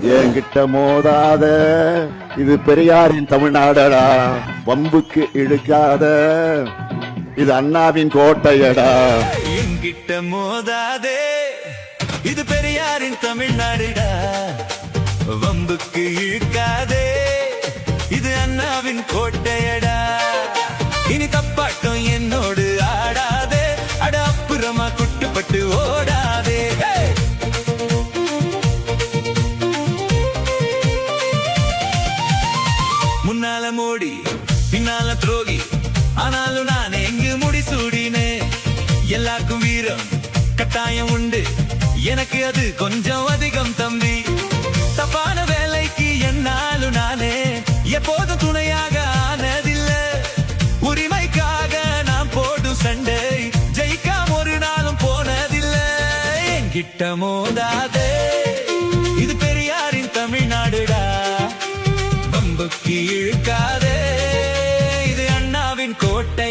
என்கிட்ட மோதாத, இது பெரியாரின் தமிழ்நாடடா. வம்புக்கு இழுக்காத, இது அண்ணாவின் கோட்டையடா. என்கிட்ட மோதாதே, இது பெரியாரின் தமிழ்நாடுடா. வம்புக்கு இழுக்காதே, இது அண்ணாவின் கோட்டையடா. இனி தப்பாட்டம் என்னோடு ஆடாதே, அட அப்புறமா குட்டுப்பட்டு ஓடாதே. முன்னால மோடி பின்னால துரோகி, ஆனாலும் நான் எங்கு முடிசூடினே. எல்லாருக்கும் வீரம் கட்டாயம் உண்டு, எனக்கு அது கொஞ்சம் அதிகம் தம்பி. தப்பான வேலைக்கு என்னாலும் நானே எப்போதும் துணையாக ஆனதில்ல. உரிமைக்காக நான் போடும் சண்டை ஜெயிக்காம ஒரு நாளும் போனதில்லை. என்கிட்ட மோதாதே, இது பெரியாரின் தமிழ்நாடுடா. வம்புக்கு இழுக்காதே, இது அண்ணாவின் கோட்டை.